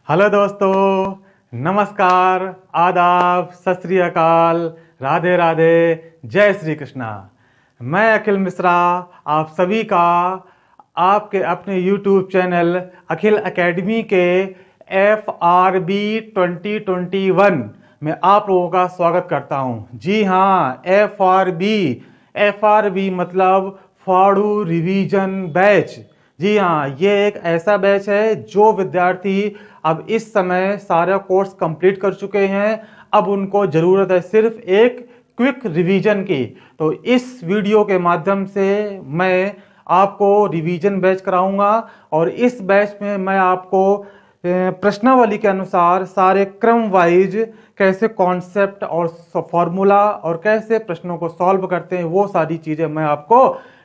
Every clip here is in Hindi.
हेलो दोस्तों, नमस्कार, आदाब, सत श्री अकाल, राधे राधे, जय श्री कृष्णा। मैं अखिल मिश्रा आप सभी का आपके अपने YouTube चैनल अखिल एकेडमी के FRB 2021 में आप लोगों का स्वागत करता हूं। जी हाँ, FRB मतलब फाड़ू रिवीजन बैच। जी हाँ, ये एक ऐसा बैच है जो विद्यार्थी अब इस समय सारा कोर्स कंप्लीट कर चुके हैं। अब उनको ज़रूरत है सिर्फ एक क्विक रिवीजन की। तो इस वीडियो के माध्यम से मैं आपको रिवीजन बैच कराऊंगा और इस बैच में मैं आपको प्रश्नावली के अनुसार सारे क्रम वाइज कैसे कॉन्सेप्ट और फॉर्मूला और कैसे प्रश्नों को सॉल्व करते हैं वो सारी चीज़ें मैं आपको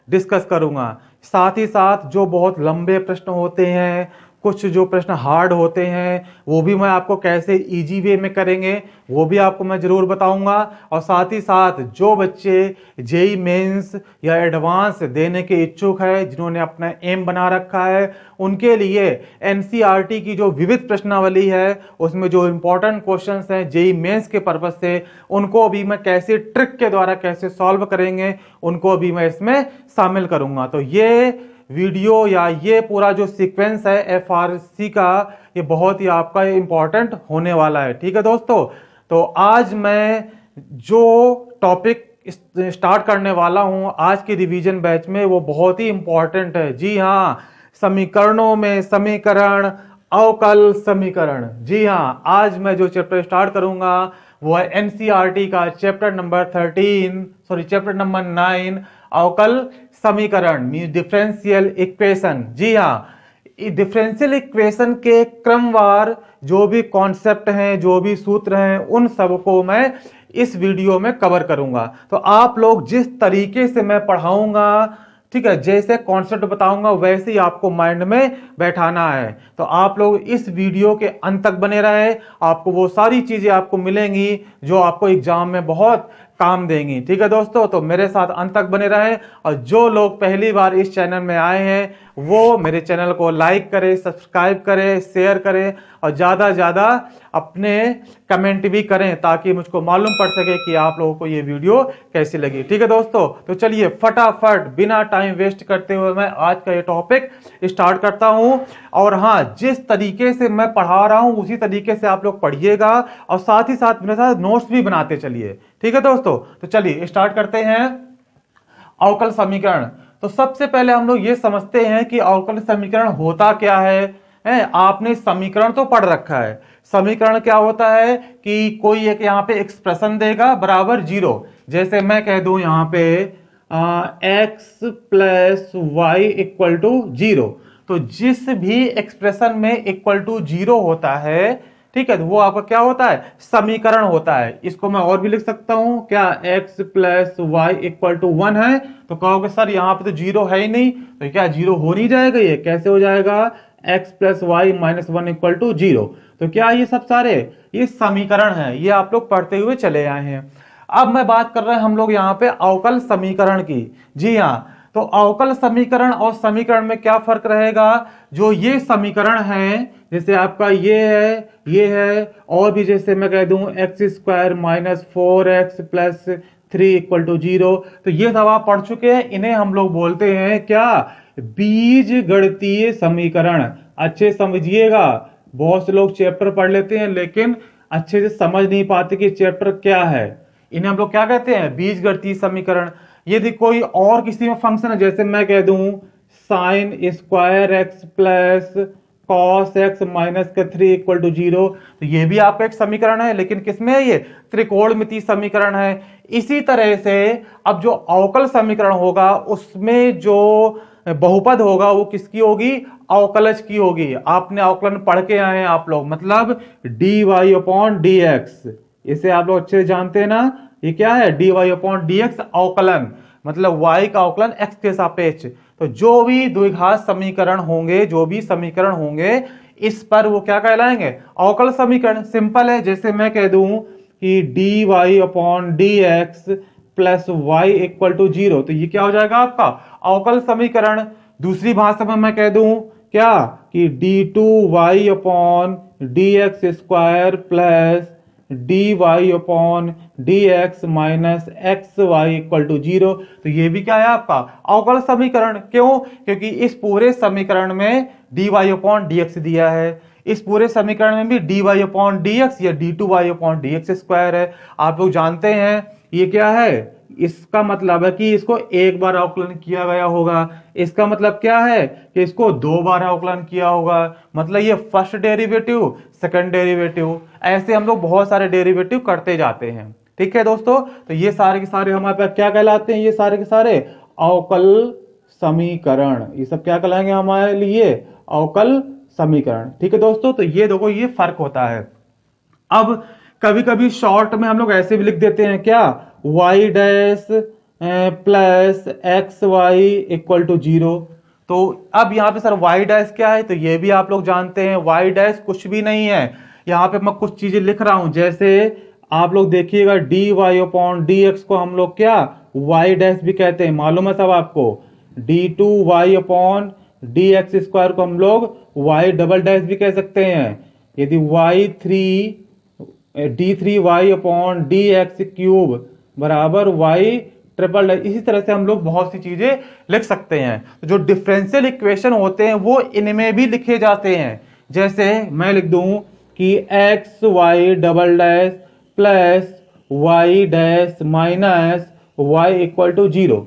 डिस्कस करूंगा। साथ ही साथ जो बहुत लंबे प्रश्न होते हैं, कुछ जो प्रश्न हार्ड होते हैं, वो भी मैं आपको कैसे इजी वे में करेंगे वो भी आपको मैं ज़रूर बताऊंगा। और साथ ही साथ जो बच्चे जेई मेंस या एडवांस देने के इच्छुक है, जिन्होंने अपना एम बना रखा है, उनके लिए एनसीईआरटी की जो विविध प्रश्नावली है उसमें जो इंपॉर्टेंट क्वेश्चंस हैं जेई मेंस के पर्पज से, उनको भी मैं कैसे ट्रिक के द्वारा कैसे सॉल्व करेंगे उनको भी मैं इसमें शामिल करूंगा। तो ये वीडियो या ये पूरा जो सीक्वेंस है एफआरसी का, ये बहुत ही आपका इंपॉर्टेंट होने वाला है। ठीक है दोस्तों, तो आज मैं जो टॉपिक स्टार्ट करने वाला हूं आज के रिवीजन बैच में वो बहुत ही इंपॉर्टेंट है। जी हाँ, समीकरणों में समीकरण, अवकल समीकरण। जी हाँ, आज मैं जो चैप्टर स्टार्ट करूंगा वो है एनसीईआरटी का चैप्टर नंबर 9, अवकल समीकरण मीन डिफरेंशियल इक्वेशन। जी हाँ, डिफरेंशियल इक्वेशन के क्रमवार जो भी कॉन्सेप्ट हैं, जो भी सूत्र हैं, उन सबको मैं इस वीडियो में कवर करूंगा। तो आप लोग जिस तरीके से मैं पढ़ाऊंगा, ठीक है, जैसे कॉन्सेप्ट बताऊंगा वैसे ही आपको माइंड में बैठाना है। तो आप लोग इस वीडियो के अंत तक बने रहे, आपको वो सारी चीजें आपको मिलेंगी जो आपको एग्जाम में बहुत काम देंगी। ठीक है दोस्तों, तो मेरे साथ अंत तक बने रहें। और जो लोग पहली बार इस चैनल में आए हैं वो मेरे चैनल को लाइक करें, सब्सक्राइब करें, शेयर करें और ज़्यादा से ज़्यादा अपने कमेंट भी करें ताकि मुझको मालूम पड़ सके कि आप लोगों को ये वीडियो कैसी लगी। ठीक है दोस्तों, तो चलिए फटाफट बिना टाइम वेस्ट करते हुए मैं आज का ये टॉपिक स्टार्ट करता हूं। और हाँ, जिस तरीके से मैं पढ़ा रहा हूं उसी तरीके से आप लोग पढ़िएगा और साथ ही साथ मेरे साथ नोट्स भी बनाते चलिए। ठीक है दोस्तों, तो चलिए स्टार्ट करते हैं। अवकल समीकरण। तो सबसे पहले हम लोग ये समझते हैं कि अवकल समीकरण होता क्या है। आपने समीकरण तो पढ़ रखा है। समीकरण क्या होता है कि कोई एक यहाँ पे एक्सप्रेशन देगा बराबर 0। जैसे मैं कह दूं यहाँ पे x plus Y equal to 0। तो जिस भी एक्सप्रेशन में इक्वल टू 0 होता है, ठीक है, तो वो आपका क्या होता है, समीकरण होता है। इसको मैं और भी लिख सकता हूं, क्या x plus Y equal to 1 है। तो कहोगे सर यहाँ पे तो 0 है ही नहीं, तो क्या 0 हो नहीं जाएगा, ये कैसे हो जाएगा, x plus y minus 1 equal to 0। तो क्या ये सब सारे ये समीकरण है, ये आप लोग पढ़ते हुए चले आए हैं। अब मैं बात कर रहे हैं हम लोग यहाँ पे अवकल समीकरण की। जी हाँ, तो अवकल समीकरण और समीकरण में क्या फर्क रहेगा। जो ये समीकरण है, जैसे आपका ये है और भी, जैसे मैं कह दूं x square minus 4x plus 3 equal to 0, तो ये सब आप पढ़ चुके हैं। इन्हें हम लोग बोलते हैं क्या, बीज गणितीय समीकरण। अच्छे समझिएगा, बहुत से लोग चैप्टर पढ़ लेते हैं लेकिन अच्छे से समझ नहीं पाते कि चैप्टर क्या है। इन्हें हम लोग क्या कहते हैं, बीज गणितीय समीकरण। यदि कोई और किसी में फंक्शन है, जैसे मैं कह दूं sine square x plus cos x minus का 3 इक्वल टू 0, तो ये भी आपका एक समीकरण है, लेकिन किसमें है, ये त्रिकोणमितीय समीकरण है। इसी तरह से अब जो अवकल समीकरण होगा उसमें जो बहुपद होगा वो किसकी होगी, अवकलज की होगी। आपने अवकलन पढ़ के आए हैं आप लोग, मतलब d Y upon D x, इसे आप लोग अच्छे से जानते हैं ना। ये क्या है, d Y upon D x अवकलन, मतलब y का अवकलन x के सापेक्ष। तो जो भी द्विघात समीकरण होंगे, जो भी समीकरण होंगे, इस पर वो क्या कहलाएंगे, अवकल समीकरण। सिंपल है, जैसे मैं कह दूं कि d Y upon D x plus Y equal to 0, तो ये क्या हो जाएगा आपका अवकल समीकरण। दूसरी भाषा में मैं कह दूं क्या, कि d two Y upon D x square plus D Y upon D x minus x y equal to 0। तो ये भी क्या है आपका अवकल समीकरण। क्यों? क्योंकि इस पूरे समीकरण में D Y upon D X दिया है, इस पूरे समीकरण में भी D Y upon D X या D two Y upon D x square है। आप लोग जानते हैं ये क्या है, इसका मतलब है कि इसको एक बार अवकलन किया गया होगा, इसका मतलब क्या है कि इसको दो बार अवकलन किया होगा, मतलब ये फर्स्ट डेरिवेटिव सेकंड डेरिवेटिव, ऐसे हम लोग बहुत सारे डेरिवेटिव करते जाते हैं। ठीक है दोस्तों, तो ये सारे के सारे हमारे पास क्या कहलाते हैं, ये सारे के सारे अवकल समीकरण, ये सब क्या कहलाएंगे हमारे लिए, अवकल समीकरण। ठीक है दोस्तों, तो ये देखो ये फर्क होता है। अब कभी कभी शॉर्ट में हम लोग ऐसे भी लिख देते हैं क्या, y dash plus x y equal to 0। तो अब यहाँ पे सर y डैश क्या है, तो ये भी आप लोग जानते हैं y डैश कुछ भी नहीं है। यहाँ पे मैं कुछ चीजें लिख रहा हूं, जैसे आप लोग देखिएगा d Y upon D x को हम लोग क्या y डैश भी कहते हैं, मालूम है सब आपको। D two Y upon D x square को हम लोग y डबल डैश भी कह सकते हैं। यदि d three Y upon D x cube बराबर वाई ट्रिपल डैश, इसी तरह से हम लोग बहुत सी चीजें लिख सकते हैं। जो डिफरेंशियल इक्वेशन होते हैं वो इनमें भी लिखे जाते हैं। जैसे मैं लिख दूं कि x y double dash plus y dash minus y equal to 0।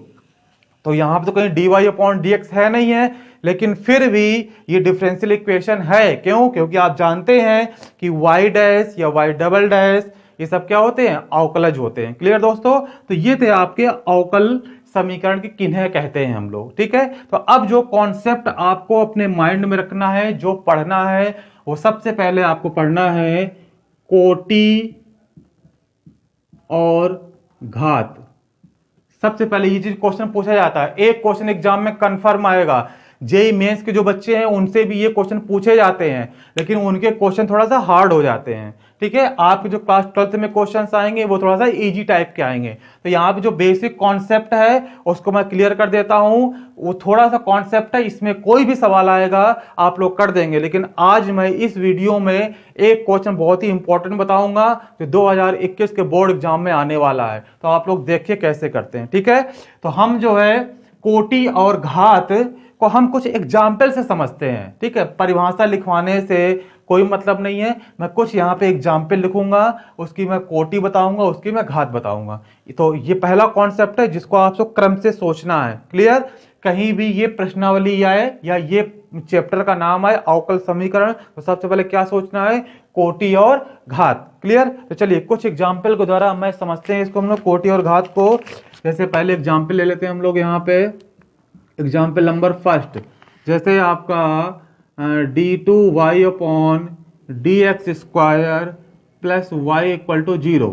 तो यहां पे तो कहीं d Y upon D x है नहीं है, लेकिन फिर भी ये डिफरेंशियल इक्वेशन है। क्यों? क्योंकि आप जानते हैं कि y डैश या y डबल डैश ये सब क्या होते हैं, अवकलज होते हैं। क्लियर दोस्तों, तो ये थे आपके अवकल समीकरण के किन्हें कहते हैं हम लोग। ठीक है, तो अब जो कॉन्सेप्ट आपको अपने माइंड में रखना है, जो पढ़ना है, वो सबसे पहले आपको पढ़ना है कोटि और घात। सबसे पहले ये चीज क्वेश्चन पूछा जाता है, एक क्वेश्चन एग्जाम में कंफर्म आएगा। जेई मेंस के जो बच्चे हैं उनसे भी ये क्वेश्चन पूछे जाते हैं, लेकिन उनके क्वेश्चन थोड़ा सा हार्ड हो जाते हैं। ठीक है, आपके जो क्लास 12th में क्वेश्चंस आएंगे वो थोड़ा सा इजी टाइप के आएंगे। तो यहाँ पे जो बेसिक कॉन्सेप्ट है उसको मैं क्लियर कर देता हूं। वो थोड़ा सा कॉन्सेप्ट है, इसमें कोई भी सवाल आएगा आप लोग कर देंगे। लेकिन आज मैं इस वीडियो में एक क्वेश्चन बहुत ही इंपॉर्टेंट बताऊंगा जो 2021 के बोर्ड एग्जाम में आने वाला है, तो आप लोग देखिए कैसे करते हैं। ठीक है, तो हम जो है कोटि और घात को हम कुछ एग्जाम्पल से समझते हैं। ठीक है, परिभाषा लिखवाने से कोई मतलब नहीं है। मैं कुछ यहाँ पे एग्जाम्पल लिखूंगा, उसकी मैं कोटि बताऊंगा, उसकी मैं घात बताऊंगा। तो ये पहला कॉन्सेप्ट है जिसको आपको क्रम से सोचना है। क्लियर, कहीं भी ये प्रश्नावली आए या ये चैप्टर का नाम आए अवकल समीकरण, तो सबसे पहले क्या सोचना है, कोटि और घात। क्लियर, तो चलिए कुछ एग्जाम्पल के द्वारा मैं समझते हैं इसको हम लोग कोटि और घात को। जैसे पहले एग्जाम्पल ले लेते हैं हम लोग यहाँ पे, एग्जाम्पल नंबर फर्स्ट, जैसे आपका D two Y upon D x square plus Y equal to 0।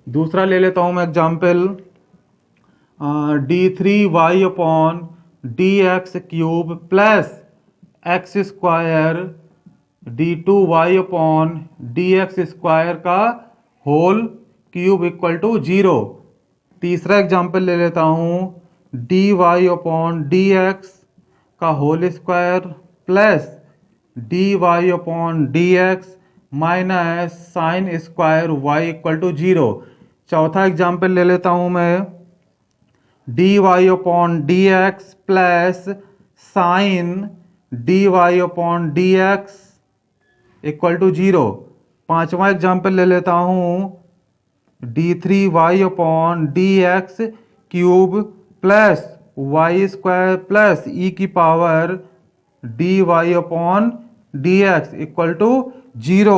दूसरा ले लेता हूं मैं example D three Y upon D x cube plus x square D two Y upon D x square का होल क्यूब इक्वल टू 0। तीसरा एग्जाम्पल ले लेता हूं D Y upon D X का whole square plus D Y upon D x minus sine square Y equal to 0। चौथा एग्जाम्पल ले लेता हूं मैं D Y upon D x plus sine D Y upon D X equal to 0। पांचवा एग्जाम्पल ले लेता हूं D three Y upon D x cube plus Y square plus E की power D Y upon D X equal to 0।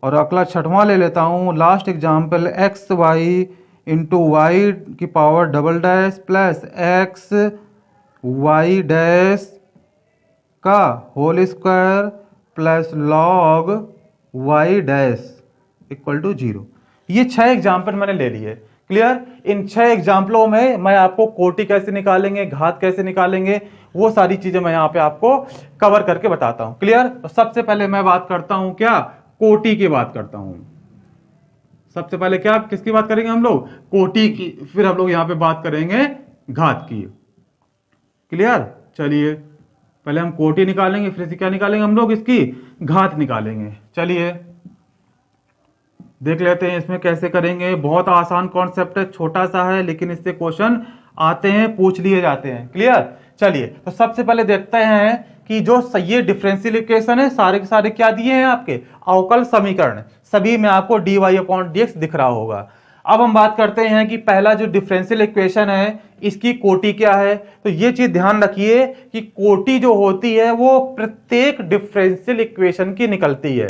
और अगला छठवां ले लेता हूं, last example X Y into Y की power double dash plus x Y dash का whole square plus log y dash equal to 0। ये 6 एग्जाम्पल मैंने ले लिए। क्लियर, इन 6 एग्जाम्पलों में मैं आपको कोटि कैसे निकालेंगे, घात कैसे निकालेंगे, वो सारी चीजें मैं यहाँ पे आपको कवर करके बताता हूं। क्लियर, तो सबसे पहले मैं बात करता हूं क्या, कोटि की बात करता हूं। सबसे पहले क्या, किसकी बात करेंगे हम लोग, कोटि की, फिर हम लोग यहाँ पे बात करेंगे घात की। क्लियर, चलिए पहले हम कोटि निकालेंगे, फिर से क्या निकालेंगे हम लोग, इसकी घात निकालेंगे। चलिए देख लेते हैं इसमें कैसे करेंगे। बहुत आसान कॉन्सेप्ट है, छोटा सा है, लेकिन इससे क्वेश्चन आते हैं, पूछ लिए जाते हैं। क्लियर। चलिए तो सबसे पहले देखते हैं कि जो ये डिफरेंशियल इक्वेशन है, सारे के सारे क्या दिए हैं आपके, अवकल समीकरण। सभी में आपको dy अपॉन dx दिख रहा होगा। अब हम बात करते हैं कि पहला जो डिफरेंशियल इक्वेशन है, इसकी कोटि क्या है। तो ये चीज ध्यान रखिए कि कोटि जो होती है वो प्रत्येक डिफरेंशियल इक्वेशन की निकलती है।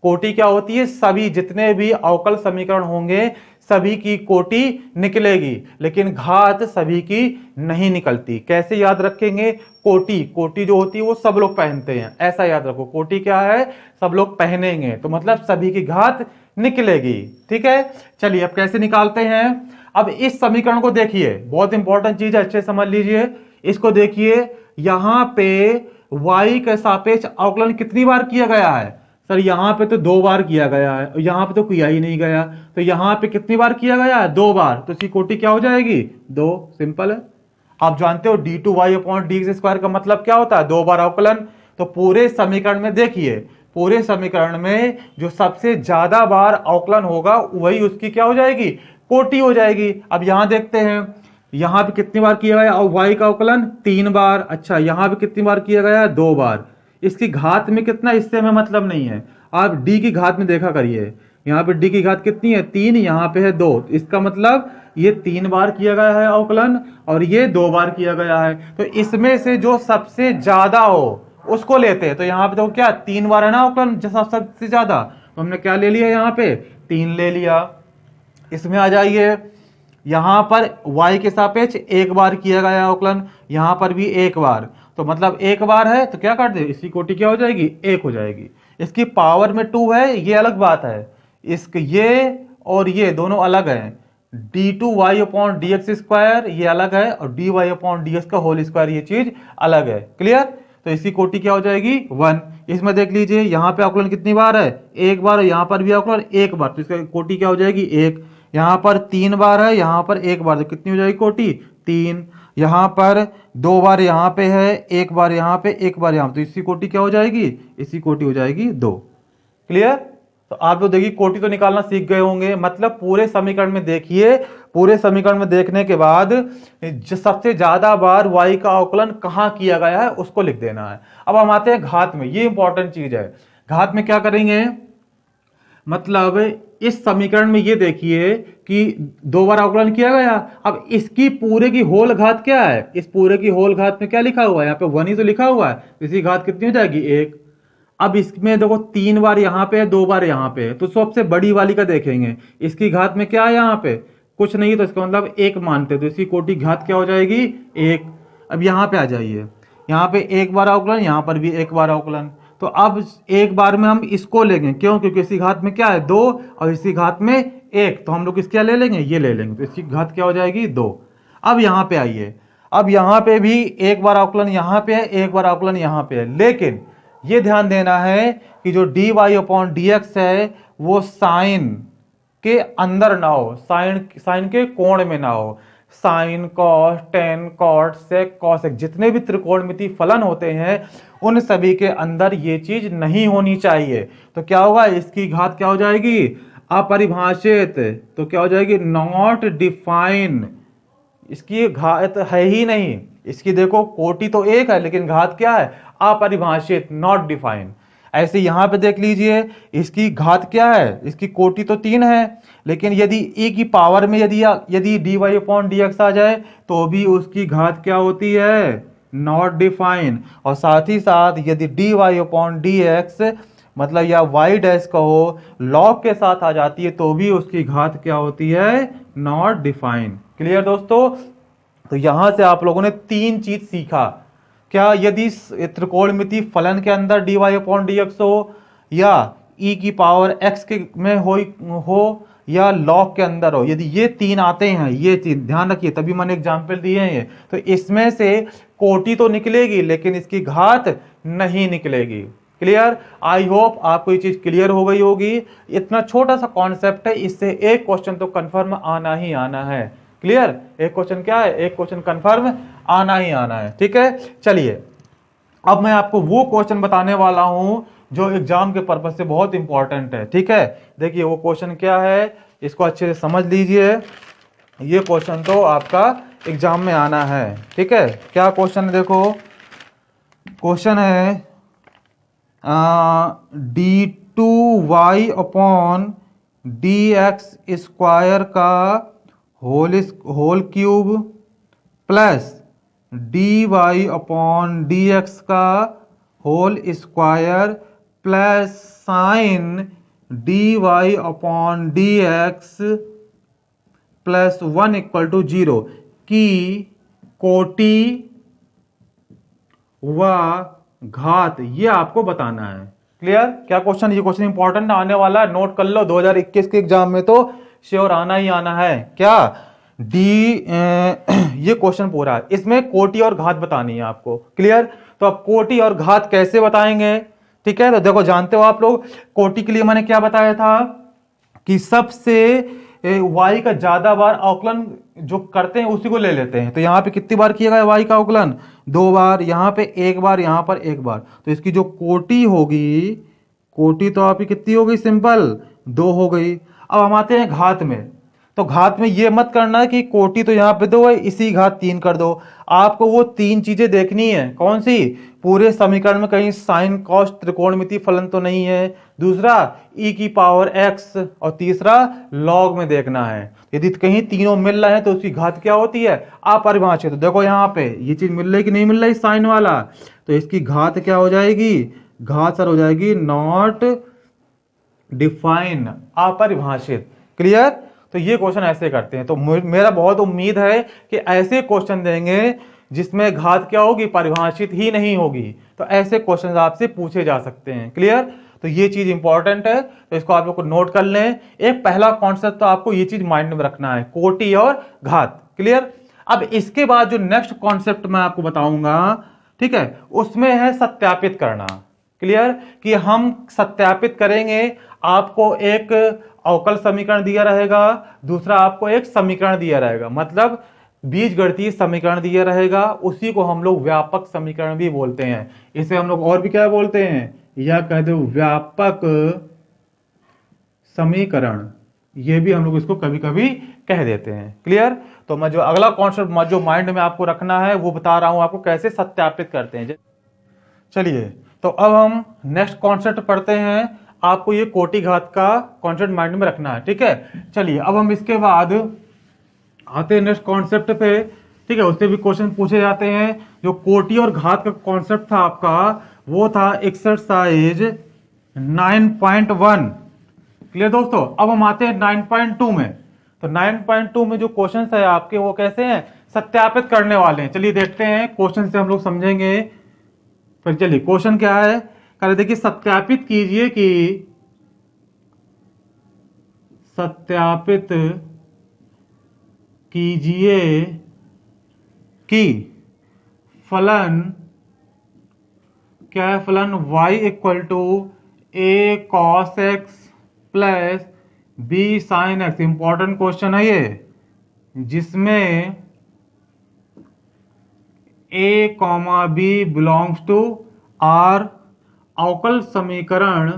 कोटि क्या होती है, सभी जितने भी अवकल समीकरण होंगे सभी की कोटि निकलेगी, लेकिन घात सभी की नहीं निकलती। कैसे याद रखेंगे, कोटि, कोटि जो होती है वो सब लोग पहनते हैं, ऐसा याद रखो। कोटि क्या है, सब लोग पहनेंगे, तो मतलब सभी की घात निकलेगी। ठीक है। चलिए अब कैसे निकालते हैं। अब इस समीकरण को देखिए, बहुत इंपॉर्टेंट चीज है, अच्छे समझ लीजिए। इसको देखिए, यहां पे y के सापेक्ष अवकलन कितनी बार किया गया है। सर यहां पे तो 2 बार किया गया है, और यहां पे तो किया ही नहीं गया, तो यहां पे कितनी बार किया गया है, 2 बार। तो इसकी कोटि क्या हो जाएगी, 2। सिंपल है। आप जानते हो d2y अपॉन dx स्क्वायर का मतलब क्या होता है, 2 बार अवकलन। तो पूरे समीकरण में देखिए, पूरे समीकरण में जो सबसे ज्यादा बार अवकलन होगा वही उसकी क्या हो जाएगी, कोटि हो जाएगी। अब यहां देखते हैं, यहां पे कितनी बार किया गया, और y का अवकलन 3 बार। अच्छा, यहां पे कितनी बार किया गया, 2 बार। इसकी घात में कितना, इससे हमें मतलब नहीं है। आप d की घात में देखा करिए, यहाँ पे d की घात कितनी है, 3, यहाँ पे है 2। इसका मतलब ये 3 बार किया गया है अवकलन, और ये 2 बार किया गया है। तो इसमें से जो सबसे ज्यादा हो उसको लेते हैं। तो यहाँ पे तो क्या 3 बार है ना अवकलन, सबसे ज्यादा, तो हमने क्या ले लिया, यहाँ पे 3 ले लिया। इसमें आ जाइए, यहां पर y के सापेक्ष 1 बार किया गया अवकलन, यहां पर भी 1 बार, तो मतलब 1 बार है तो क्या कर दे, इसकी कोटि क्या हो जाएगी, 1 हो जाएगी। इसकी पावर में 2 है, ये अलग बात है। इसके ये और ये दोनों अलग हैं। d2y अपॉन dx स्क्वायर ये अलग है, और dy अपॉन dx का होल स्क्वायर ये चीज अलग है। क्लियर। तो इसकी कोटि क्या हो जाएगी, 1। इसमें देख लीजिए, यहाँ पे अवकलन कितनी बार है, 1 बार, यहाँ पर भी अवकलन 1 बार, तो इसका कोटि क्या हो जाएगी, 1। यहाँ पर 3 बार है, यहाँ पर 1 बार, तो कितनी हो जाएगी कोटि, 3। यहाँ पर 2 बार यहाँ पे है, 1 बार यहाँ पे, 1 बार यहाँ पे, तो इसकी कोटि क्या हो जाएगी, इसकी कोटि हो जाएगी 2। क्लियर। तो आप लोग देखिए कोटि तो निकालना सीख गए होंगे। मतलब पूरे समीकरण में देखिए, पूरे समीकरण में देखने के बाद जो सबसे ज्यादा बार y का अवकलन कहाँ किया गया है उसको लिख देना है। अब हम आते हैं घात में, ये इंपॉर्टेंट चीज है। घात में क्या करेंगे, मतलब इस समीकरण में ये देखिए कि 2 बार अवकलन किया गया। अब इसकी पूरे की होल घात क्या है, इस पूरे की होल घात में क्या लिखा हुआ है, यहाँ पे 1 ही तो लिखा हुआ है, इसकी घात कितनी हो जाएगी, 1। अब इसमें देखो 3 बार यहाँ पे है, 2 बार यहाँ पे है, तो सबसे बड़ी वाली का देखेंगे, इसकी घात में क्या है, यहाँ पे कुछ नहीं, तो इसका मतलब 1 मानते, तो इसकी कोटि घात क्या हो जाएगी, 1। अब यहाँ पे आ जाइए, यहाँ पे 1 बार अवकलन, यहाँ पर भी 1 बार अवकलन। तो अब 1 बार में हम इसको लेंगे, क्यों, क्योंकि इसकी घात में क्या है, 2, और इसकी घात में 1, तो हम लोग इसके ले लेंगे, ये ले लेंगे, तो इसकी घात क्या हो जाएगी, 2। अब यहाँ पे आइए, अब यहाँ पे भी 1 बार अवकलन यहाँ पे है, 1 बार अवकलन यहाँ पे है, लेकिन ये ध्यान देना है कि जो dy अपॉन dx है वो साइन के अंदर ना हो, साइन के कोण में ना हो। साइन, कॉस, टेन, कॉट, सेक, कॉसेक, जितने भी त्रिकोणमिति फलन होते हैं उन सभी के अंदर ये चीज नहीं होनी चाहिए। तो क्या होगा, इसकी घात क्या हो जाएगी, अपरिभाषित, तो क्या हो जाएगी, नॉट डिफाइन। इसकी घात है ही नहीं, इसकी देखो कोटि तो 1 है, लेकिन घात क्या है, अपरिभाषित, नॉट डिफाइन। ऐसे यहां पे देख लीजिए, इसकी घात क्या है, इसकी कोटि तो 3 है, लेकिन यदि e की पावर में यदि dy अपॉन dx आ जाए तो भी उसकी घात क्या होती है, नॉट डिफाइन। और साथ ही साथ यदि dy अपॉन dx मतलब या y डैश कहो लॉग के साथ आ जाती है तो भी उसकी घात क्या होती है, नॉट डिफाइन। क्लियर दोस्तों। तो यहां से आप लोगों ने 3 चीज सीखा। क्या, यदि त्रिकोणमिति फलन के अंदर dy अपॉन dx हो, या e की पावर x के में हो या लॉग के अंदर हो, यदि ये 3 आते हैं, ये 3 ध्यान रखिए, तभी मैंने एग्जाम्पल दिए हैं ये, तो इसमें से कोटि तो निकलेगी लेकिन इसकी घात नहीं निकलेगी। क्लियर। आई होप आपको ये चीज क्लियर हो गई होगी। इतना छोटा सा कॉन्सेप्ट है, इससे एक क्वेश्चन तो कंफर्म आना ही आना है। क्लियर। एक क्वेश्चन क्या है, एक क्वेश्चन कंफर्म आना ही आना है। ठीक है। चलिए अब मैं आपको वो क्वेश्चन बताने वाला हूं जो एग्जाम के पर्पज से बहुत इंपॉर्टेंट है। ठीक है, देखिए वो क्वेश्चन क्या है, इसको अच्छे से समझ लीजिए। ये क्वेश्चन तो आपका एग्जाम में आना है। ठीक है, क्या क्वेश्चन है, देखो क्वेश्चन है d2y अपॉन dx² का whole cube plus dy upon dx का whole square plus sine dy upon dx plus 1 equal to 0 की कोटि व घात, ये आपको बताना है। क्लियर, क्या क्वेश्चन, ये क्वेश्चन इंपॉर्टेंट आने वाला है, नोट कर लो, 2021 के एग्जाम में तो श्योर आना ही आना है। क्या ये क्वेश्चन पूरा है, इसमें कोटि और घात बतानी है आपको। क्लियर, तो अब कोटि और घात कैसे बताएंगे। ठीक है, तो देखो जानते हो आप लोग, कोटि के लिए मैंने क्या बताया था कि सबसे y का ज्यादा बार अवकलन जो करते हैं उसी को ले लेते हैं। तो यहाँ पे कितनी बार किया गया y का अवकलन, 2 बार, यहाँ पे 1 बार, यहाँ पर 1 बार। तो इसकी जो कोटि होगी, कोटि तो आपकी कितनी हो गई, सिंपल 2 हो गई। अब हम आते हैं घात में। तो घात में ये मत करना कि कोटि तो यहाँ पे 2 है, इसी घात 3 कर दो। आपको वो 3 चीजें देखनी है, कौन सी, पूरे समीकरण में कहीं साइन कॉस त्रिकोणमिति फलन तो नहीं है, दूसरा e की पावर x, और तीसरा लॉग में देखना है। यदि कहीं तीनों मिल रहे हैं तो उसकी घात क्या होती है, अपरिभाषित। तो देखो यहाँ पे ये चीज मिल रही कि नहीं मिल रही, साइन वाला, तो इसकी घात क्या हो जाएगी, घात सर हो जाएगी नॉट डिफाइन, अपरिभाषित। क्लियर, तो ये क्वेश्चन ऐसे करते हैं। तो मेरा बहुत उम्मीद है कि ऐसे क्वेश्चन देंगे जिसमें घात क्या होगी, परिभाषित ही नहीं होगी। तो ऐसे क्वेश्चन आपसे पूछे जा सकते हैं। क्लियर, तो ये चीज इंपॉर्टेंट है, तो इसको आप लोग को नोट कर लें। एक पहला कॉन्सेप्ट तो आपको ये चीज माइंड में रखना है, कोटि और घात। क्लियर, अब इसके बाद जो नेक्स्ट कॉन्सेप्ट मैं आपको बताऊंगा, ठीक है, उसमें है सत्यापित करना। क्लियर, कि हम सत्यापित करेंगे, आपको एक अवकल समीकरण दिया रहेगा, दूसरा आपको एक समीकरण दिया रहेगा, मतलब बीजगणितीय समीकरण दिया रहेगा, उसी को हम लोग व्यापक समीकरण भी बोलते हैं। इसे हम लोग और भी क्या बोलते हैं, या कह दो व्यापक समीकरण, ये भी हम लोग इसको कभी कभी कह देते हैं। क्लियर, तो मैं जो अगला कॉन्सेप्ट जो माइंड में आपको रखना है वो बता रहा हूं आपको कैसे सत्यापित करते हैं। चलिए, तो अब हम नेक्स्ट कॉन्सेप्ट पढ़ते हैं। आपको ये कोटि घात का कॉन्सेप्ट माइंड में रखना है। ठीक है, चलिए अब हम इसके बाद आते हैं नेक्स्ट कॉन्सेप्ट पे। ठीक है, उससे भी क्वेश्चन पूछे जाते हैं। जो कोटि और घात का कॉन्सेप्ट था आपका, वो था एक्सरसाइज 9.1। क्लियर दोस्तों, अब हम आते हैं 9.2 में। तो 9.2 में जो क्वेश्चन है आपके, वो कैसे हैं, सत्यापित करने वाले हैं। चलिए देखते हैं, क्वेश्चन से हम लोग समझेंगे। फिर चलिए, क्वेश्चन क्या है, कह रहे देखिए, सत्यापित कीजिए कि सत्यापित कीजिए कि फलन, क्या है, फलन y equal to a cos x plus b sin x। Important question है ये, जिसमें a b belongs to r। अवकल समीकरण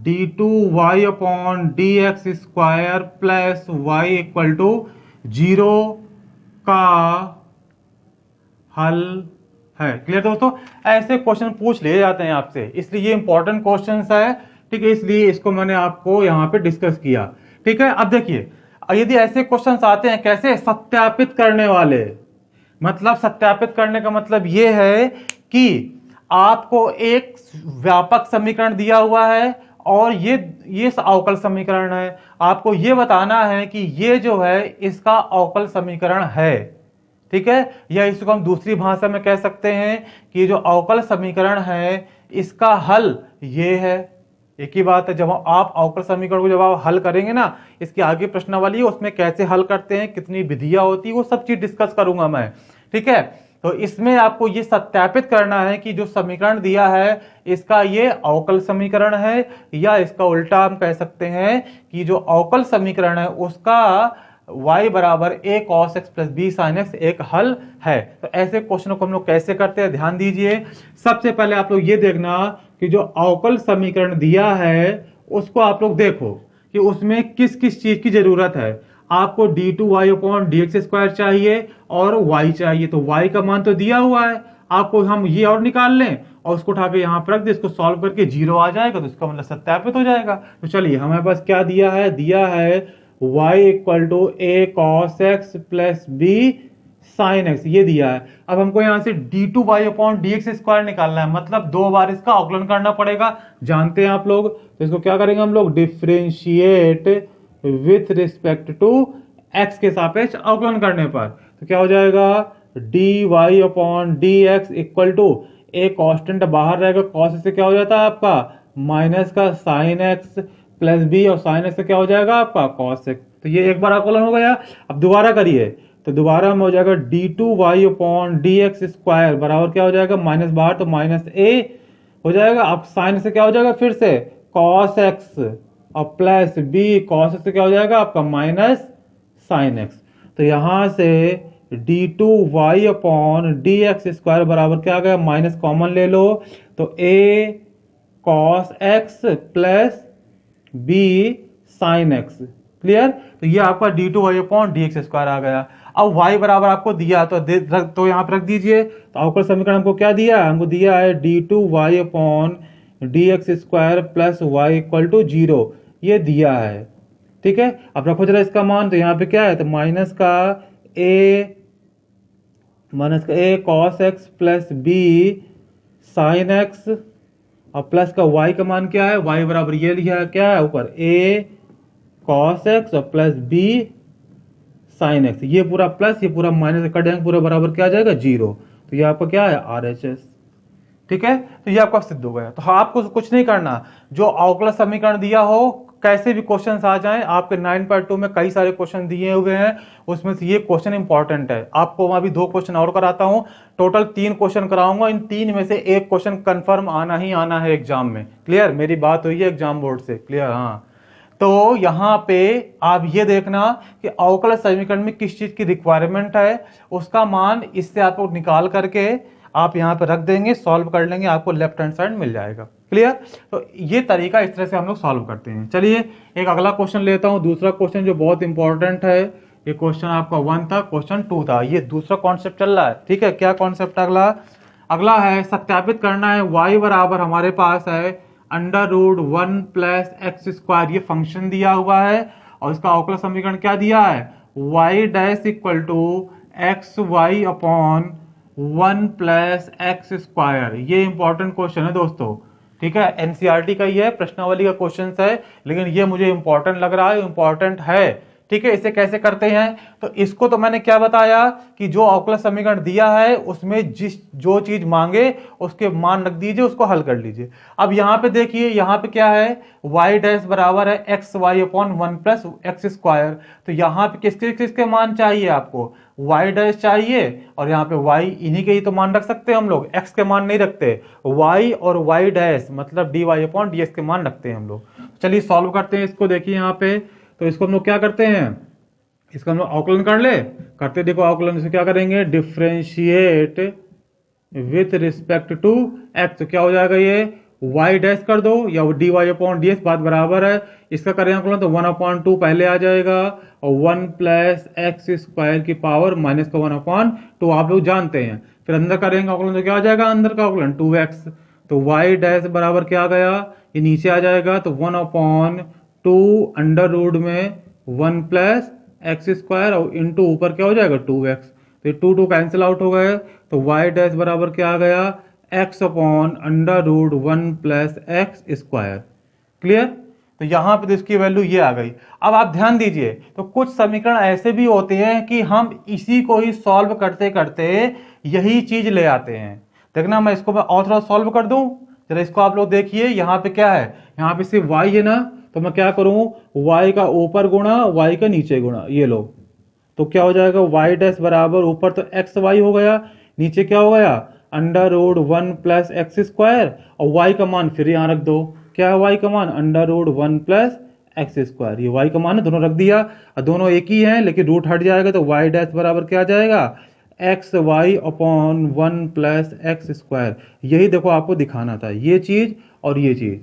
d2y upon dx² plus y equal to 0 का हल है। क्लियर दोस्तों, ऐसे क्वेश्चन पूछ लिए जाते हैं आपसे, इसलिए ये इंपॉर्टेंट क्वेश्चंस है। ठीक है, इसलिए इसको मैंने आपको यहाँ पे डिस्कस किया। ठीक है, अब देखिए, यदि ऐसे क्वेश्चंस आते हैं, कैसे, सत्यापित करने वाले, मतलब सत्यापित करने का मतलब ये है कि आपको एक व्यापक समीकरण दिया हुआ है और ये अवकल समीकरण है। आपको ये बताना है कि ये जो है इसका अवकल समीकरण है। ठीक है, या इसको हम दूसरी भाषा में कह सकते हैं कि जो अवकल समीकरण है इसका हल ये है। एक ही बात है, जब आप अवकल समीकरण को जब आप हल करेंगे ना, इसकी आगे प्रश्नावली है, उसमें कैसे हल करते हैं, कितनी विधियां होती है, वो सब चीज डिस्कस करूंगा मैं। ठीक है, तो इसमें आपको ये सत्यापित करना है कि जो समीकरण दिया है इसका ये अवकल समीकरण है, या इसका उल्टा हम कह सकते हैं कि जो अवकल समीकरण है उसका y बराबर a cos x plus b sin x एक हल है। तो ऐसे क्वेश्चनों को हम लोग कैसे करते हैं, ध्यान दीजिए। सबसे पहले आप लोग ये देखना कि जो अवकल समीकरण दिया है उसको आप लोग देखो कि उसमें किस किस चीज की जरूरत है। आपको d2y अपॉन dx स्क्वायर चाहिए और y चाहिए, तो y का मान तो दिया हुआ है, आपको हम ये और निकाल लें और उसको उठा के यहाँ पर रख दे, इसको सॉल्व करके 0 आ जाएगा, तो इसका मतलब सत्यापित हो जाएगा। तो चलिए हमारे पास क्या दिया है y equal to a cos x plus b sin x, ये दिया है। अब हमको यहाँ से d2y अपॉन dx स्क्वायर निकालना है, मतलब 2 बार इसका अवकलन करना पड़ेगा, जानते हैं आप लोग। तो इसको क्या करेंगे हम लोग, differentiate with respect to x के सापेक्ष अवकलन करने पर, तो क्या हो जाएगा dy upon dx equal to a constant बाहर रहेगा, cos से क्या हो जाता है आपका माइनस का sin x प्लस b और sin x से क्या हो जाएगा आपका cos x। तो ये एक बार अवकलन हो गया। अब दोबारा करिए, तो दोबारा में हो जाएगा d2y अपॉन dx स्क्वायर बराबर क्या हो जाएगा, माइनस बाहर तो माइनस a हो जाएगा। अब sin से क्या हो जाएगा, फिर से cos x और प्लस b cos x से क्या हो जाएगा आपका माइनस sin x। तो यहां से d2y अपॉन dx स्क्वायर बराबर क्या आ गया, माइनस कॉमन ले लो तो a cos x plus b sin x, clear. तो ये आपका d2y अपॉन dx स्क्वायर आ गया। अब y बराबर आपको दिया तो यहाँ पर रख दीजिए। तो अवकल समीकरण हमको क्या दिया है, हमको दिया है d2y upon dx square plus y equal to 0, ये दिया है, ठीक है। अब रखो जरा इसका मान, तो यहाँ पे क्या है, तो माइनस का a cos x plus b sin x और प्लस का y का मान क्या है, y बराबर ये लिखा है, क्या है ऊपर a cos x और प्लस b sin x, ये पूरा प्लस ये पूरा माइनस कट जाएंगे, पूरा बराबर क्या आ जाएगा 0। तो ये आपका क्या है RHS, ठीक है। तो ये आपका सिद्ध हो गया। तो आपको कुछ नहीं करना, जो अवकल समीकरण दिया हो, कैसे भी क्वेश्चंस आ जाएं, आपके 9.2 में कई सारे क्वेश्चन दिए हुए हैं, उसमें से ये क्वेश्चन इंपॉर्टेंट है। आपको वहां भी 2 क्वेश्चन और कराता हूं, टोटल 3 क्वेश्चन कराऊंगा, इन 3 में से एक क्वेश्चन कंफर्म आना ही आना है एग्जाम में, क्लियर। मेरी बात हुई है एग्जाम बोर्ड से, क्लियर। हाँ, तो यहाँ पे आप ये देखना कि अवकल समीकरण में किस चीज की रिक्वायरमेंट है, उसका मान इससे आपको निकाल करके आप यहाँ पे रख देंगे, सॉल्व कर लेंगे, आपको लेफ्ट हैंड साइड मिल जाएगा, क्लियर। तो ये तरीका इस तरह से हम लोग सॉल्व करते हैं। चलिए एक अगला क्वेश्चन लेता हूं, दूसरा क्वेश्चन जो बहुत इंपॉर्टेंट है। ये क्वेश्चन आपका 1 था, क्वेश्चन 2 था, ये दूसरा कॉन्सेप्ट चल रहा है, ठीक है। क्या कॉन्सेप्ट अगला है, सत्यापित करना है y बराबर हमारे पास है √1 प्लस एक्स स्क्वायर, ये फंक्शन दिया हुआ है और इसका अवकल समीकरण क्या दिया है, y dash equal to x y upon 1 plus x square. ये इंपॉर्टेंट क्वेश्चन है दोस्तों, ठीक है। एनसीईआरटी का ही है, प्रश्नावली का क्वेश्चन है, लेकिन ये मुझे इंपॉर्टेंट लग रहा है, इंपॉर्टेंट है, ठीक है। इसे कैसे करते हैं, तो इसको तो मैंने क्या बताया कि जो अवकल समीकरण दिया है उसमें जो चीज मांगे उसके मान रख दीजिए, उसको हल कर लीजिए। अब यहाँ पे देखिए, यहाँ पे क्या है, y डैश बराबर है x y upon 1 plus x square. तो यहाँ पे किसके किसके मान चाहिए आपको, y डैश चाहिए, और यहाँ पे y इन्हीं के ही तो मान रख सकते हैं हम लोग, x के मान नहीं रखते, y और y डैश मतलब dy अपॉन dx के मान रखते हैं हम लोग। चलिए सॉल्व करते हैं इसको, देखिए यहाँ पे, तो इसको हम लोग क्या करते हैं, इसका हम लोग अवकलन करते देखो अवकलन से क्या करेंगे, differentiate with respect to x, तो क्या हो जाएगा, ये y डैश कर दो या dy अपॉन ds, बात बराबर है। इसका करें अवकलन तो 1/2 पहले आ जाएगा और 1 प्लस एक्स स्क्वायर की पावर माइनस का 1/2 आप लोग जानते हैं। फिर अंदर करेंगे अवकलन तो क्या आ जाएगा, अंदर का अवकलन 2x, तो y डैश बराबर क्या आ गया, ये नीचे आ जाएगा, तो 1/2 अंडर रूट में 1 प्लस एक्स स्क्वायर और इंटू ऊपर क्या हो जाएगा 2x, तो 2 कैंसिल आउट हो गए, तो y डैश बराबर क्या आ गया, x upon under root 1 plus x square, clear. तो यहाँ पे तो इसकी वैल्यू ये आ गई। अब आप ध्यान दीजिए, तो कुछ समीकरण ऐसे भी होते हैं कि हम इसी को ही सॉल्व करते करते यही चीज ले आते हैं। देखना मैं इसको और थोड़ा सॉल्व कर दूं, जरा इसको आप लोग देखिए, यहाँ पे क्या है, यहाँ पे सिर्फ y है ना, तो मैं क्या करूं, y का ऊपर गुणा y का नीचे गुणा, ये लो, तो क्या हो जाएगा, y डैश बराबर ऊपर तो एक्स वाई हो गया, नीचे क्या हो गया, under root 1 plus x square, और y का मान फिर यहाँ रख दो, क्या है y का मान, under root 1 plus x square, ये y का मान है, दोनों रख दिया और दोनों एक ही हैं लेकिन रूट हट जाएगा तो y डैश बराबर क्या आ जाएगा, x y upon 1 plus x square. यही देखो आपको दिखाना था, ये चीज और ये चीज,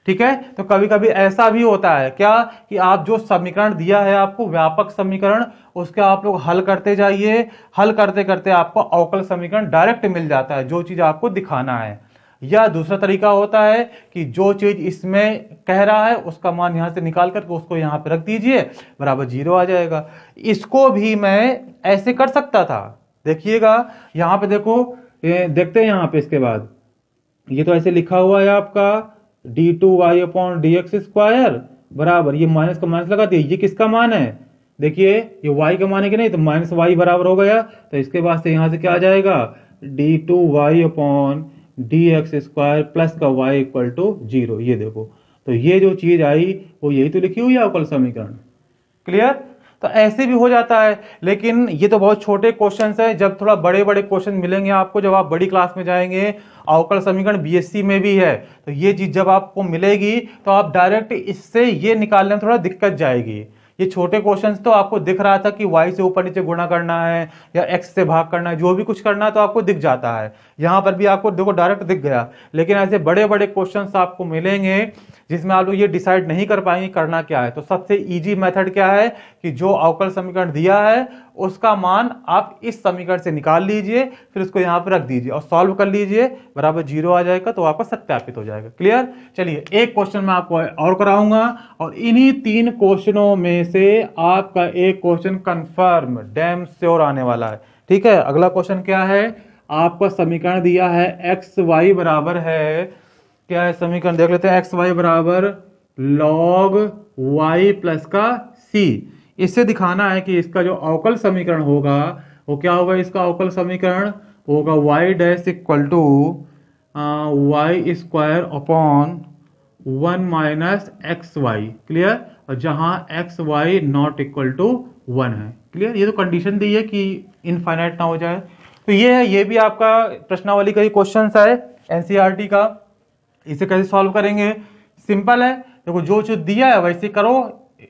ठीक है। तो कभी कभी ऐसा भी होता है क्या कि आप जो समीकरण दिया है आपको व्यापक समीकरण, उसके आप लोग हल करते जाइए, हल करते करते आपको अवकल समीकरण डायरेक्ट मिल जाता है जो चीज आपको दिखाना है। या दूसरा तरीका होता है कि जो चीज इसमें कह रहा है उसका मान यहां से निकाल करके उसको यहां पे रख दीजिए, बराबर 0 आ जाएगा। इसको भी मैं ऐसे कर सकता था, देखिएगा यहां पे देखो, देखते हैं यहां पे इसके बाद, ये तो ऐसे लिखा हुआ है आपका d2y upon D x square बराबर, ये माइनस का माइनस लगा दिया, ये किसका मान है, देखिए ये y का मान है कि नहीं, तो माइनस वाई बराबर हो गया, तो इसके बाद से यहां से क्या आ जाएगा, d2y upon D x square plus का y इक्वल टू 0। ये देखो, तो ये जो चीज आई वो यही तो लिखी हुई है अवकल समीकरण। क्लियर? तो ऐसे भी हो जाता है, लेकिन ये तो बहुत छोटे क्वेश्चंस है। जब थोड़ा बड़े बड़े क्वेश्चन मिलेंगे आपको, जब आप बड़ी क्लास में जाएंगे, अवकल समीकरण बीएससी में भी है, तो ये चीज जब आपको मिलेगी तो आप डायरेक्ट इससे ये निकालने में थोड़ा दिक्कत जाएगी। ये छोटे क्वेश्चंस तो आपको दिख रहा था कि y से ऊपर नीचे गुणा करना है या x से भाग करना है, जो भी कुछ करना है तो आपको दिख जाता है। यहां पर भी आपको देखो डायरेक्ट दिख गया, लेकिन ऐसे बड़े बड़े क्वेश्चंस आपको मिलेंगे जिसमें आप लोग ये डिसाइड नहीं कर पाएंगे करना क्या है। तो सबसे इजी मेथड क्या है कि जो अवकल समीकरण दिया है उसका मान आप इस समीकरण से निकाल लीजिए, फिर उसको यहां पर रख दीजिए और सॉल्व कर लीजिए, बराबर 0 आ जाएगा, तो आपका सत्यापित हो जाएगा। क्लियर? चलिए एक क्वेश्चन मैं आपको और कराऊंगा और इन्हीं 3 क्वेश्चनों में से आपका एक क्वेश्चन कंफर्म डैम श्योर आने वाला है। ठीक है, अगला क्वेश्चन क्या है, आपका समीकरण दिया है एक्स वाई बराबर है, क्या है समीकरण देख लेते हैं, एक्स वाई बराबर लॉग वाई प्लस का सी। इससे दिखाना है कि इसका जो अवकल समीकरण होगा वो क्या होगा, इसका अवकल समीकरण होगा y dash equal to y square upon 1 minus x y. Clear? और जहां x y not equal to 1 है। क्लियर? ये तो कंडीशन दी है कि इनफाइनाइट ना हो जाए। तो ये है, ये भी आपका प्रश्नावली का ही क्वेश्चन है एनसीईआरटी का। इसे कैसे सॉल्व करेंगे, सिंपल है, देखो जो चीज दिया है वैसे करो।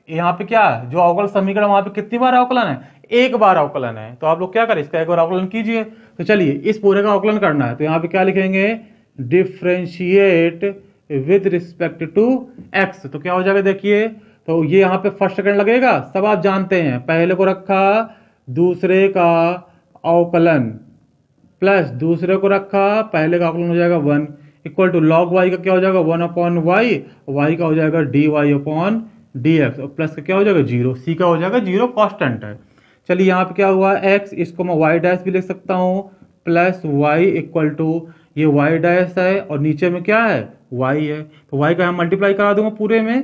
यहाँ पे क्या है, जो अवकल समीकरण वहां पे कितनी बार अवकलन है, एक बार अवकलन है, तो आप लोग क्या करें, इसका एक बार अवकलन कीजिए। तो चलिए इस पूरे का अवकलन करना है, तो यहाँ पे क्या लिखेंगे, differentiate with respect to x. तो क्या हो जाएगा, देखिए, तो ये यहाँ पे फर्स्ट सेकंड लगेगा, सब आप जानते हैं, पहले को रखा दूसरे का अवकलन प्लस दूसरे को रखा पहले का अवकलन हो जाएगा 1 इक्वल टू लॉग वाई का क्या हो जाएगा 1 अपॉन वाई, वाई का हो जाएगा d Y upon D x, और प्लस का क्या हो जाएगा 0, सी का हो जाएगा 0, कांस्टेंट है। चलिए यहाँ पे क्या हुआ, x, इसको मैं y डैश भी लिख सकता हूँ, प्लस वाई इक्वल टू ये y डैश है और नीचे में क्या है y है, तो y का यहाँ मल्टीप्लाई करा दूंगा पूरे में,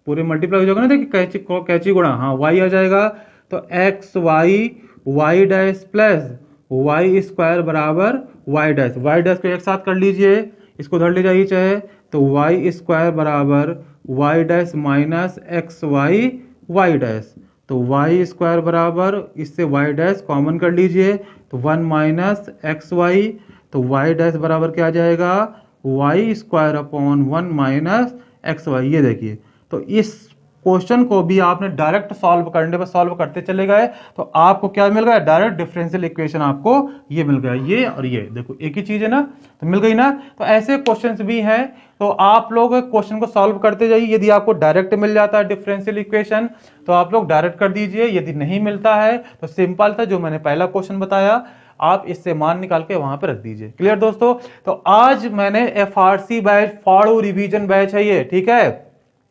पूरे मल्टीप्लाई हो जाएगा ना, देखिए कैची गुणा, हाँ y आ जाएगा, तो x Y dash plus Y square बराबर वाई डैश, वाई डैश को एक साथ कर लीजिए, इसको धर ले जाइए चाहे, तो वाई स्क्वायर बराबर y dash minus x y y dash, तो वाई स्क्वायर बराबर इससे वाई डैश कॉमन कर लीजिए, तो 1 माइनस एक्स वाई, तो वाई डैश बराबर क्या आ जाएगा, y square upon 1 minus x y. ये देखिए, तो इस क्वेश्चन को भी आपने डायरेक्ट सॉल्व करने पर सॉल्व करते चले गए तो आपको क्या मिल गया, डायरेक्ट डिफरेंशियल इक्वेशन आपको ये मिल गया, ये और ये देखो एक ही चीज है ना, तो मिल गई ना। तो ऐसे क्वेश्चंस भी हैं, तो आप लोग क्वेश्चन को सॉल्व करते जाइए। यदि आपको डायरेक्ट मिल जाता है डिफरेंशियल इक्वेशन तो आप लोग डायरेक्ट कर दीजिए, यदि नहीं मिलता है तो सिंपल था जो मैंने पहला क्वेश्चन बताया, आप इससे मान निकाल के वहां पर रख दीजिए। क्लियर दोस्तों? तो आज मैंने एफआरसी बैच फाड़ू रिवीजन बैच है ये, ठीक है,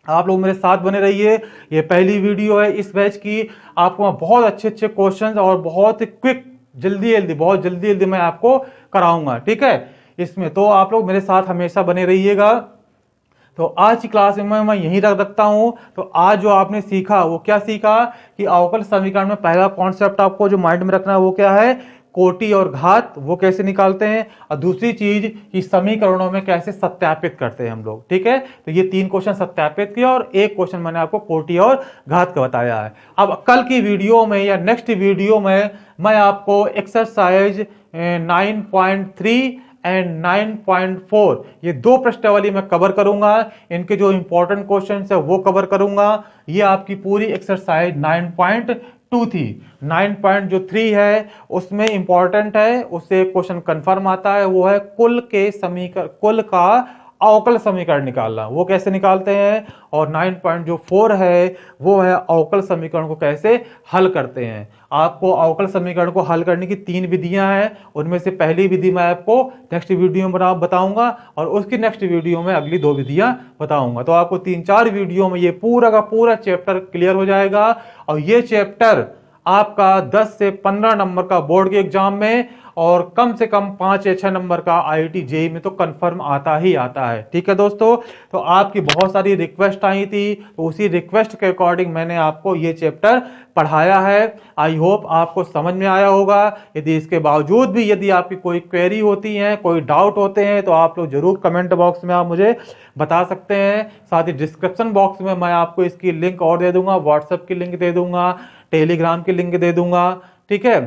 आप लोग मेरे साथ बने रहिए। ये पहली वीडियो है इस बैच की, आपको बहुत अच्छे अच्छे क्वेश्चंस और बहुत क्विक बहुत जल्दी मैं आपको कराऊंगा, ठीक है इसमें, तो आप लोग मेरे साथ हमेशा बने रहिएगा। तो आज की क्लास में मैं यहीं रखता हूं। तो आज जो आपने सीखा वो क्या सीखा कि अवकल समीकरण में पहला कॉन्सेप्ट आपको जो माइंड में रखना है वो क्या है, कोटि और घात वो कैसे निकालते हैं, और दूसरी चीज कि समीकरणों में कैसे सत्यापित करते हैं हम लोग, ठीक है। तो ये 3 क्वेश्चन सत्यापित किया और एक क्वेश्चन मैंने आपको कोटि और घात का बताया है। अब कल की वीडियो में या नेक्स्ट वीडियो में मैं आपको एक्सरसाइज 9.3 एंड 9.4 ये दो प्रश्नावली मैं कवर करूंगा। इनके जो इंपॉर्टेंट क्वेश्चन है वो कवर करूंगा। ये आपकी पूरी एक्सरसाइज 9.2 थी। 9.3 है उसमें इंपॉर्टेंट है, उससे क्वेश्चन कंफर्म आता है, वो है कुल के समीकरण, कुल का अवकल समीकरण निकालना। वो कैसे निकालते हैं। और 9.4 है वो है अवकल समीकरण को कैसे हल करते हैं। आपको अवकल समीकरण को हल करने की 3 विधियां हैं। उनमें से पहली विधि मैं आपको नेक्स्ट वीडियो में बताऊंगा और उसकी नेक्स्ट वीडियो में अगली 2 विधियां बताऊंगा। तो आपको 3-4 वीडियो में ये पूरा का पूरा चैप्टर क्लियर हो जाएगा। और ये चैप्टर आपका 10 से 15 नंबर का बोर्ड के एग्जाम में और कम से कम 5 या 6 नंबर का आईआईटी जेईई में तो कंफर्म आता ही आता है। ठीक है दोस्तों, तो आपकी बहुत सारी रिक्वेस्ट आई थी, तो उसी रिक्वेस्ट के अकॉर्डिंग मैंने आपको ये चैप्टर पढ़ाया है। आई होप आपको समझ में आया होगा। यदि इसके बावजूद भी यदि आपकी कोई क्वेरी होती है, कोई डाउट होते हैं, तो आप लोग जरूर कमेंट बॉक्स में आप मुझे बता सकते हैं। साथ ही डिस्क्रिप्शन बॉक्स में मैं आपको इसकी लिंक और दे दूंगा, व्हाट्सएप की लिंक दे दूंगा, टेलीग्राम की लिंक दे दूंगा। ठीक है,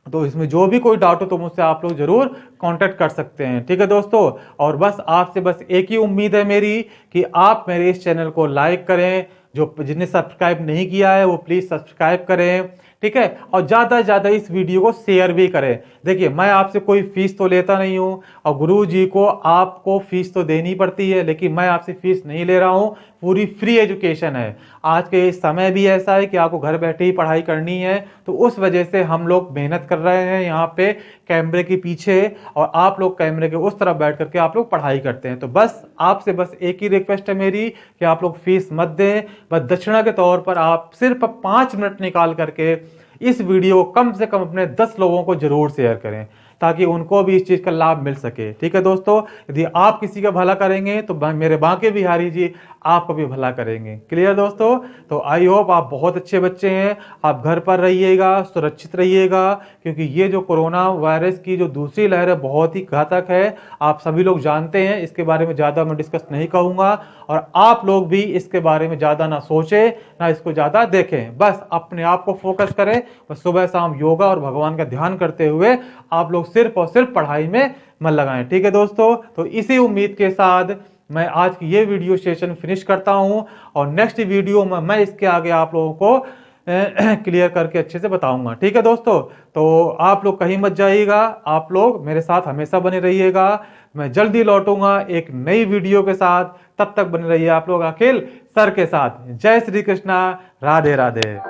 तो इसमें जो भी कोई डाउट हो तो मुझसे आप लोग जरूर कांटेक्ट कर सकते हैं। ठीक है दोस्तों, और बस आपसे बस एक ही उम्मीद है मेरी कि आप मेरे इस चैनल को लाइक करें। जो जिन्हें सब्सक्राइब नहीं किया है वो प्लीज सब्सक्राइब करें। ठीक है, और ज्यादा से ज्यादा इस वीडियो को शेयर भी करें। देखिए, मैं आपसे कोई फीस तो लेता नहीं हूं और गुरु जी को आपको फीस तो देनी पड़ती है, लेकिन मैं आपसे फीस नहीं ले रहा हूं। पूरी फ्री एजुकेशन है। आज के समय भी ऐसा है कि आपको घर बैठे ही पढ़ाई करनी है, तो उस वजह से हम लोग मेहनत कर रहे हैं यहाँ पे कैमरे के पीछे, और आप लोग कैमरे के उस तरफ बैठ करके आप लोग पढ़ाई करते हैं। तो बस आपसे बस एक ही रिक्वेस्ट है मेरी कि आप लोग फीस मत दें। बस दक्षिणा के तौर पर आप सिर्फ 5 मिनट निकाल करके इस वीडियो को कम से कम अपने 10 लोगों को जरूर शेयर करें, ताकि उनको भी इस चीज का लाभ मिल सके। ठीक है दोस्तों, यदि आप किसी का भला करेंगे तो मेरे बांके बिहारी जी आपको भी भला करेंगे। क्लियर दोस्तों, तो आई होप आप बहुत अच्छे बच्चे हैं। आप घर पर रहिएगा, सुरक्षित रहिएगा, क्योंकि ये जो कोरोना वायरस की जो दूसरी लहर है बहुत ही घातक है। आप सभी लोग जानते हैं, इसके बारे में ज्यादा मैं डिस्कस नहीं करूंगा, और आप लोग भी इसके बारे में ज्यादा ना सोचें, ना इसको ज्यादा देखें। बस अपने आप को फोकस करें। बस सुबह शाम योगा और भगवान का ध्यान करते हुए आप लोग सिर्फ और सिर्फ पढ़ाई में मन लगाएं। ठीक है दोस्तों, तो इसी उम्मीद के साथ मैं आज की ये वीडियो सेशन फिनिश करता हूं, और नेक्स्ट वीडियो में मैं इसके आगे आप लोगों को क्लियर करके अच्छे से बताऊंगा। ठीक है दोस्तों, तो आप लोग कहीं मत जाइएगा, आप लोग मेरे साथ हमेशा बने रहिएगा। मैं जल्दी लौटूंगा एक नई वीडियो के साथ। तब तक बने रहिए आप लोग अखिल सर के साथ। जय श्री कृष्णा, राधे राधे।